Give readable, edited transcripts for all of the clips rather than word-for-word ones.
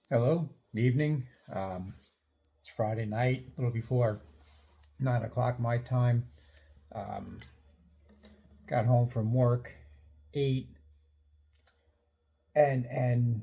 Hello, evening. It's Friday night, a little before 9 o'clock my time. Um, got home from work, ate, and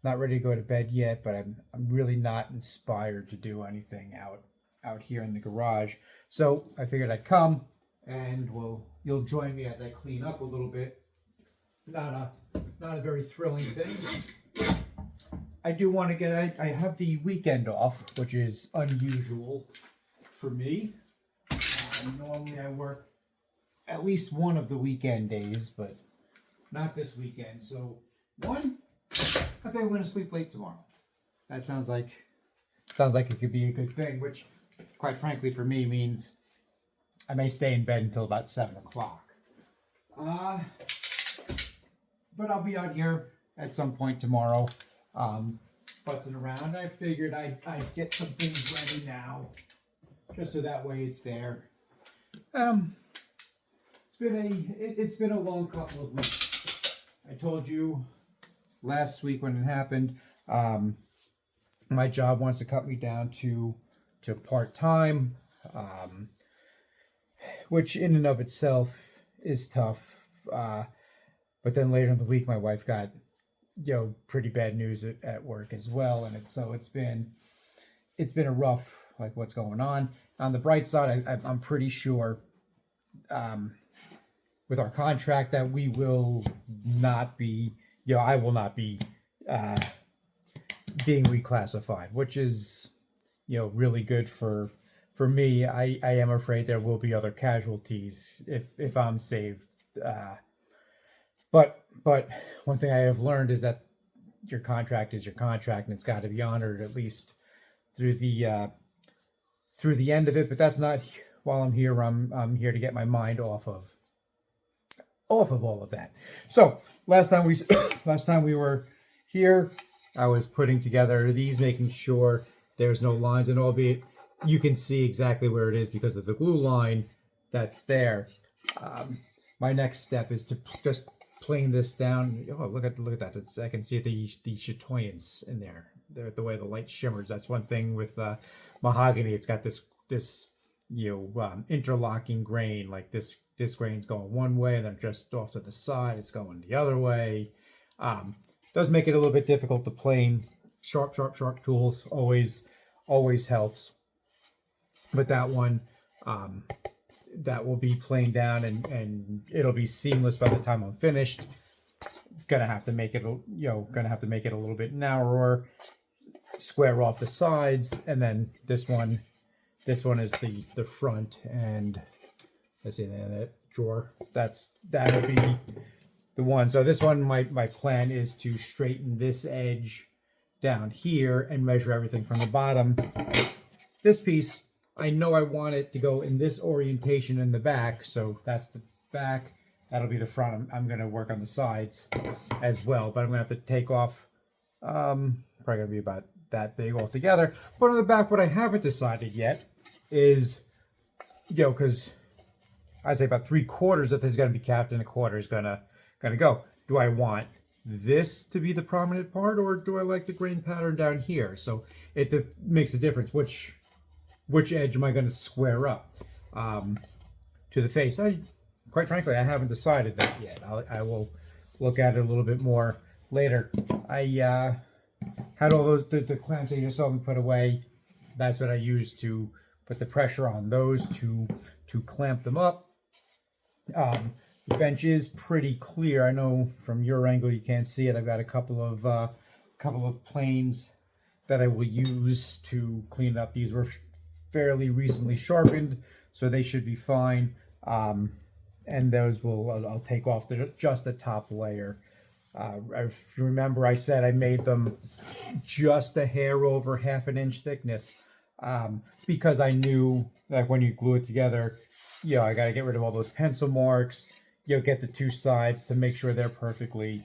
not ready to go to bed yet. But I'm really not inspired to do anything out here in the garage. So I figured I'd come and you'll join me as I clean up a little bit. Not a very thrilling thing. I do want to get. I have the weekend off, which is unusual for me. Normally I work at least one of the weekend days, but not this weekend. So one, I think I'm going to sleep late tomorrow. That sounds like it could be a good thing, which, quite frankly, for me means I may stay in bed until about 7 o'clock. Uh, but I'll be out here at some point tomorrow, futzing around. I figured I'd get some things ready now, just so that way it's there. It's been a long couple of weeks. I told you last week when it happened. My job wants to cut me down to part time, which in and of itself is tough. But then later in the week, my wife got pretty bad news at work as well, and it's been a rough, like, what's going on. On the bright side, I'm pretty sure, with our contract, that we will not be, I will not be being reclassified, which is really good for me. I am afraid there will be other casualties if I'm saved. But one thing I have learned is that your contract is your contract, and it's got to be honored at least through the end of it. But that's not while I'm here. I'm here to get my mind off of all of that. So last time we were here, I was putting together these, making sure there's no lines, and albeit you can see exactly where it is because of the glue line that's there. My next step is to just plane this down. Oh, look at that! I can see the chatoyance in there. The way the light shimmers. That's one thing with mahogany. It's got this interlocking grain. Like this grain's going one way, and then just off to the side, it's going the other way. Does make it a little bit difficult to plane. Sharp tools always helps. But that one, that will be planed down, and it'll be seamless by the time I'm finished. It's gonna have to make it a little bit narrower, square off the sides, and then this one is the front, and let's see, that drawer, that'll be the one. So this one, my plan is to straighten this edge down here and measure everything from the bottom. This piece, I know I want it to go in this orientation in the back, so that's the back. That'll be the front. I'm going to work on the sides as well, but I'm going to have to take off, probably going to be about that big altogether. But on the back, what I haven't decided yet is, because I'd say about 3/4 of this is going to be capped and 1/4 is going to go. Do I want this to be the prominent part, or do I like the grain pattern down here? So it makes a difference which edge am I going to square up to the face. Quite frankly, I haven't decided that yet. I will look at it a little bit more later. I had all those the clamps that you just saw me put away. That's what I used to put the pressure on those to clamp them up. The bench is pretty clear. I know from your angle you can't see it. I've got a couple of planes that I will use to clean up. These were fairly recently sharpened, so they should be fine. And those I'll take off just the top layer. If you remember, I said I made them just a hair over 1/2 inch thickness, because I knew that when you glue it together, I got to get rid of all those pencil marks. Get the two sides to make sure they're perfectly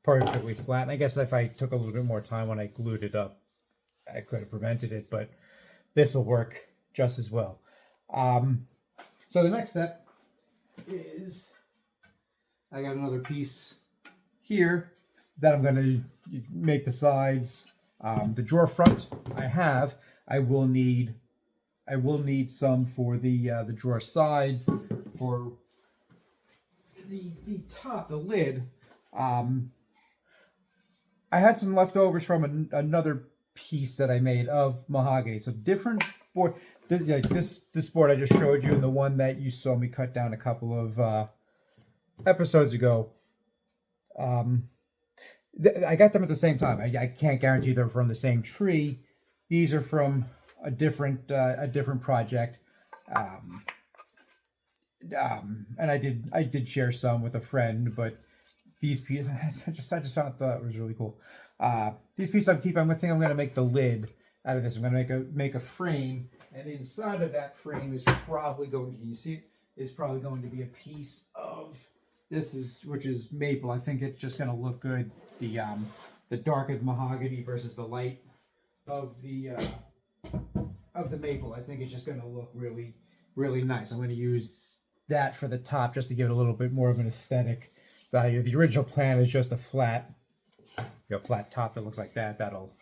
flat. And I guess if I took a little bit more time when I glued it up, I could have prevented it, but this will work just as well. So the next step is I got another piece here. that I'm going to make the sides. The drawer front I will need some for the drawer sides. For the top, the lid, I had some leftovers from another piece that I made of mahogany. So different board. This board I just showed you, and the one that you saw me cut down a couple of episodes ago. I got them at the same time. I can't guarantee they're from the same tree. These are from a different project. And I did share some with a friend, but these pieces I just found that it was really cool. These pieces I'm gonna think I'm gonna make the lid out of this. I'm gonna make a frame, and inside of that frame is probably going to, can you see it? Is probably going to be a piece of which is maple. I think it's just gonna look good. The dark of mahogany versus the light of the maple. I think it's just gonna look really, really nice. I'm gonna use that for the top just to give it a little bit more of an aesthetic value. The original plan is just a flat top that looks like that. That'll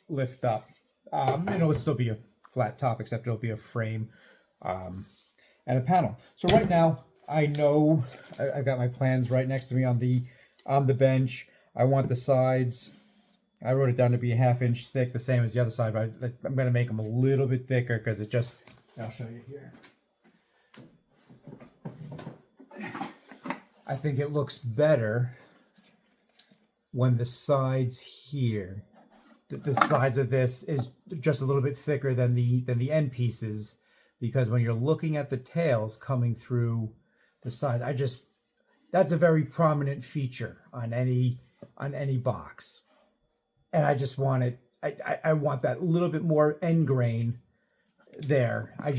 lift up. And it'll still be a flat top, except it'll be a frame and a panel. So right now, I know I've got my plans right next to me on the bench. I want the sides. I wrote it down to be a 1/2 inch thick, the same as the other side, but I'm going to make them a little bit thicker because it just. I'll show you here. I think it looks better when the sides here, the sides of this is just a little bit thicker than the end pieces, because when you're looking at the tails coming through the side, that's a very prominent feature on any box, and I just want it. I want that little bit more end grain there. I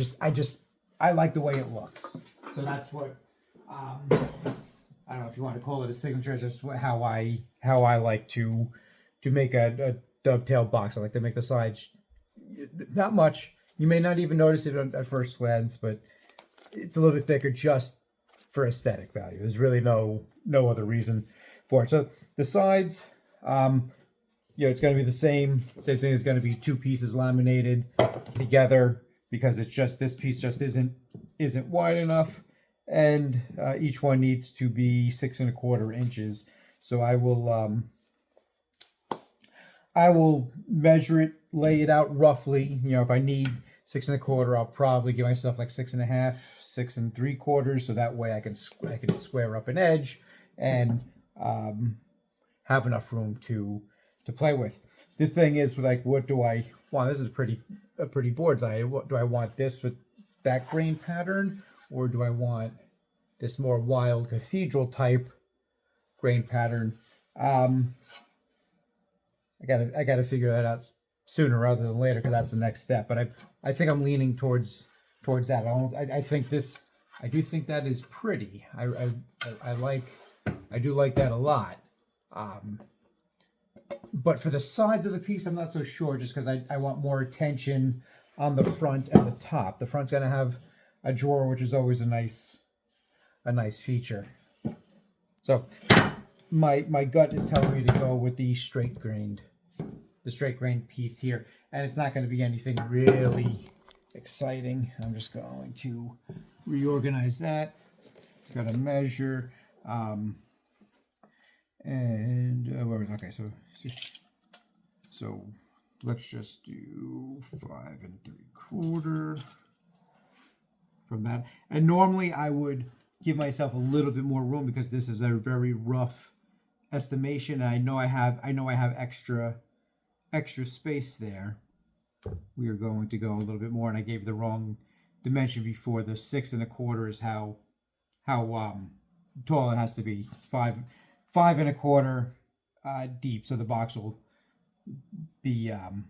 like the way it looks. So that's what. I don't know if you want to call it a signature. It's just how I like to make a dovetail box. I like to make the sides not much. You may not even notice it at first glance, but it's a little bit thicker just for aesthetic value. There's really no other reason for it. So the sides, it's going to be the same thing. It's going to be 2 pieces laminated together because it's just this piece just isn't wide enough. And each one needs to be 6 1/4 inches. So I will measure it, lay it out roughly. If I need 6 1/4, I'll probably give myself like 6 1/2, 6 3/4, so that way I can square up an edge and have enough room to play with. The thing is, like, what do I want? This is a pretty board. Do I want this with that grain pattern? Or do I want this more wild cathedral type grain pattern? I gotta figure that out sooner rather than later, because that's the next step. But I think I'm leaning towards that. I do think that is pretty. I do like that a lot. But for the sides of the piece, I'm not so sure, just because I want more attention on the front and the top. The front's gonna have a drawer, which is always a nice feature. So my gut is telling me to go with the straight grained piece here, and it's not going to be anything really exciting. I'm just going to reorganize that. Got to measure, okay. So let's just do 5 3/4. From that, and normally I would give myself a little bit more room because this is a very rough estimation. And I know I have extra space there. We are going to go a little bit more, and I gave the wrong dimension before. The 6 1/4 is how tall it has to be. It's 5 1/4 deep, so the box will be 5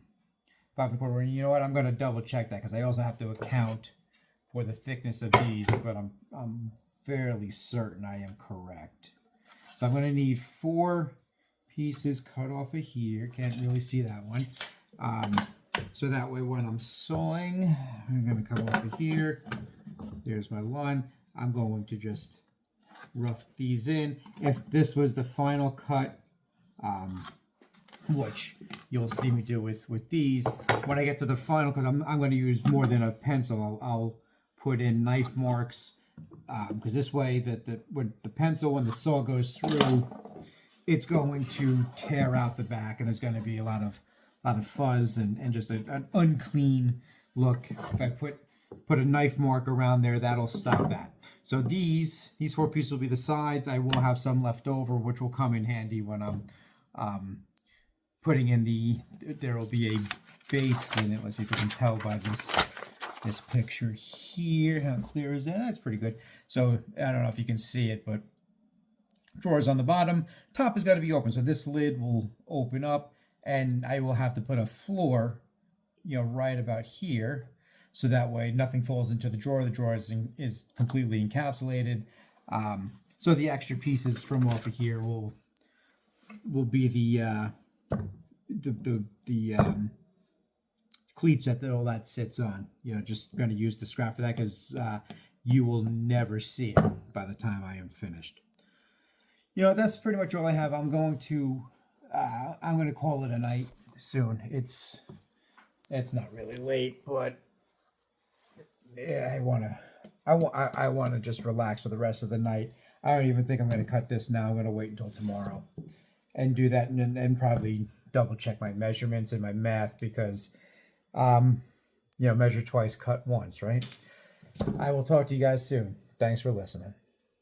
1/4. And you know what? I'm going to double check that because I also have to account for the thickness of these, but I'm fairly certain I am correct. So I'm going to need 4 pieces cut off of here. Can't really see that one. So that way when I'm sewing, I'm going to come off of here. There's my line. I'm going to just rough these in. If this was the final cut, which you'll see me do with these. When I get to the final, because I'm going to use more than a pencil, I'll put in knife marks, because this way when the pencil, when the saw goes through, it's going to tear out the back, and there's going to be a lot of fuzz and just an unclean look. If I put a knife mark around there, that'll stop that. So these 4 pieces will be the sides. I will have some left over, which will come in handy when I'm putting in there will be a base in it. Let's see if you can tell by this picture here. How clear is that? That's pretty good. So I don't know if you can see it, but drawers on the bottom. Top has got to be open. So this lid will open up, and I will have to put a floor, right about here. So that way nothing falls into the drawer. The drawer is completely encapsulated. So the extra pieces from off of here will be the cleats that all that sits on. Just going to use the scrap for that, because you will never see it by the time I am finished. That's pretty much all I have. I'm going to call it a night soon. It's not really late, but yeah, I want to just relax for the rest of the night. I don't even think I'm going to cut this now. I'm going to wait until tomorrow and do that, and probably double check my measurements and my math, because measure twice, cut once, right? I will talk to you guys soon. Thanks for listening.